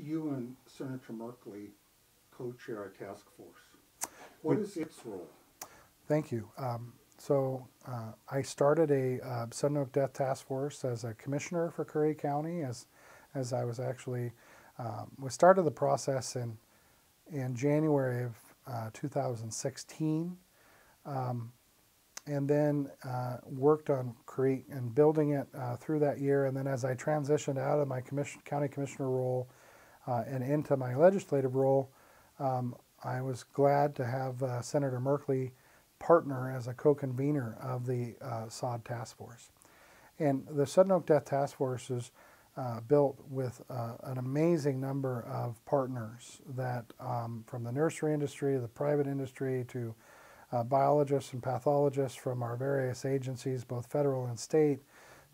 you and Senator Merkley co-chair a task force. What is its role? Thank you. I started a sudden oak death task force as a commissioner for Curry County, as I was actually, we started the process in January of 2016, and then worked on and building it through that year. And then as I transitioned out of my county commissioner role and into my legislative role, I was glad to have Senator Merkley partner as a co-convener of the SOD task force. And the Sudden Oak Death Task Force is built with an amazing number of partners that from the nursery industry, the private industry, to biologists and pathologists from our various agencies, both federal and state,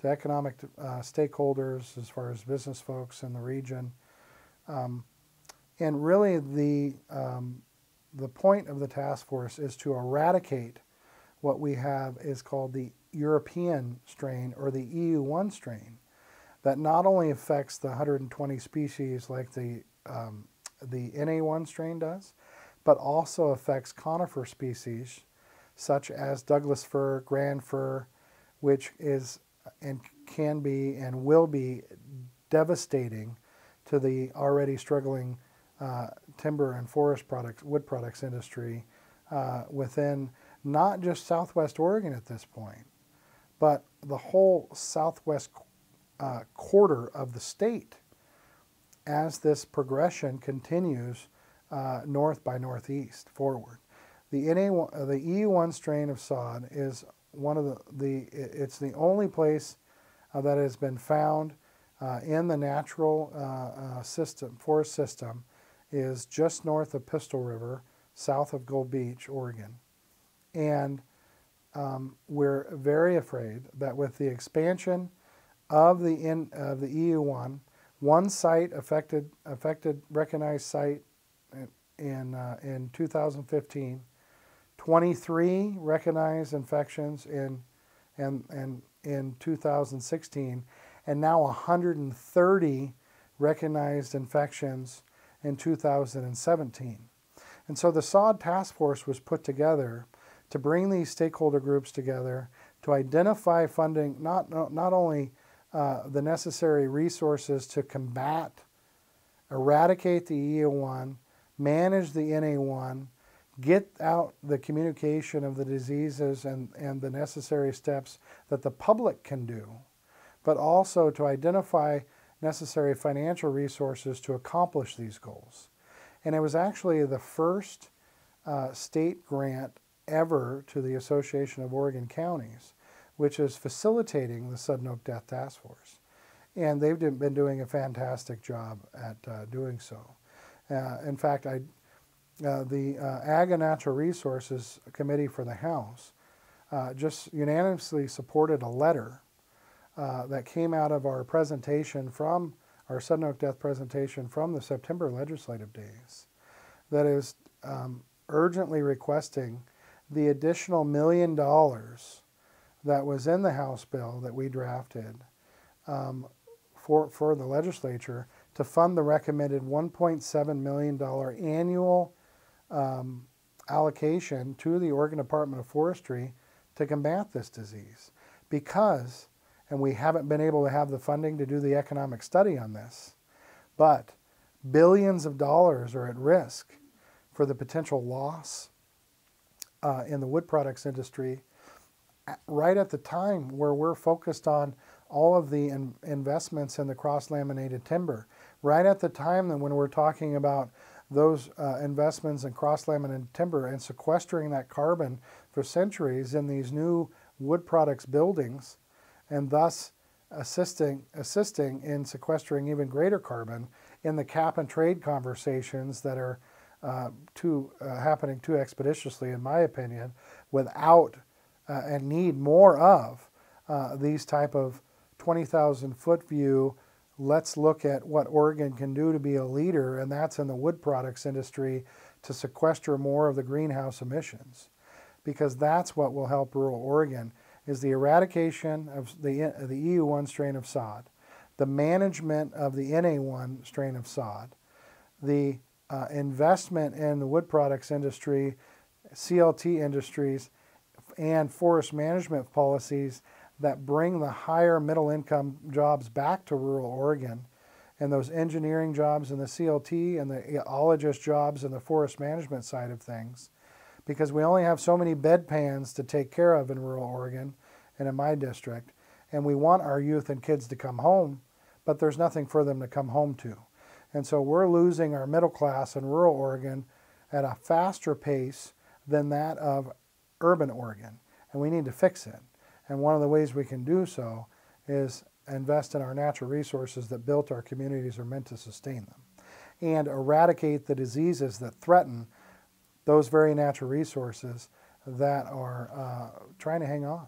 to economic stakeholders as far as business folks in the region. And really the point of the task force is to eradicate what we have is called the European strain, or the EU1 strain, that not only affects the 120 species like the NA1 strain does, but also affects conifer species such as Douglas fir, grand fir, which is and can be and will be devastating to the already struggling timber and forest products, wood products industry within not just Southwest Oregon at this point, but the whole southwest quarter of the state as this progression continues north by northeast forward. The EU1 strain of sod is one of it's the only place that has been found in the natural forest system is just north of Pistol River, south of Gold Beach, Oregon. And we're very afraid that with the expansion of the EU1, one site recognized site in 2015, 23 recognized infections in 2016, and now 130 recognized infections in 2017. And so the SOD task force was put together to bring these stakeholder groups together to identify funding, not only the necessary resources to eradicate the EU1, manage the NA1, get out the communication of the diseases and the necessary steps that the public can do, but also to identify necessary financial resources to accomplish these goals. And it was actually the first state grant ever to the Association of Oregon Counties, which is facilitating the Sudden Oak Death Task Force. And they've been doing a fantastic job at doing so. In fact, the Ag and Natural Resources Committee for the House just unanimously supported a letter that came out of our presentation from our Sudden Oak Death presentation from the September legislative days that is urgently requesting the additional $1 million that was in the House bill that we drafted for the legislature to fund the recommended $1.7 million annual allocation to the Oregon Department of Forestry to combat this disease. Because, and we haven't been able to have the funding to do the economic study on this, but billions of dollars are at risk for the potential loss in the wood products industry right at the time where we're focused on all of the investments in the cross-laminated timber, right at the time that when we're talking about those investments in cross-laminated timber and sequestering that carbon for centuries in these new wood products buildings, and thus assisting in sequestering even greater carbon in the cap and trade conversations that are happening too expeditiously, in my opinion, without and need more of these type of 20,000 foot view. Let's look at what Oregon can do to be a leader, and that's in the wood products industry to sequester more of the greenhouse emissions, because that's what will help rural Oregon is the eradication of the EU1 strain of sod, the management of the NA1 strain of sod, the investment in the wood products industry, CLT industries, and forest management policies that bring the higher middle income jobs back to rural Oregon, and those engineering jobs in the CLT and the eologist jobs in the forest management side of things, because we only have so many bedpans to take care of in rural Oregon and in my district, and we want our youth and kids to come home, but there's nothing for them to come home to. And so we're losing our middle class in rural Oregon at a faster pace than that of urban Oregon, and we need to fix it. And one of the ways we can do so is invest in our natural resources that built our communities are meant to sustain them, and eradicate the diseases that threaten those very natural resources that are trying to hang on.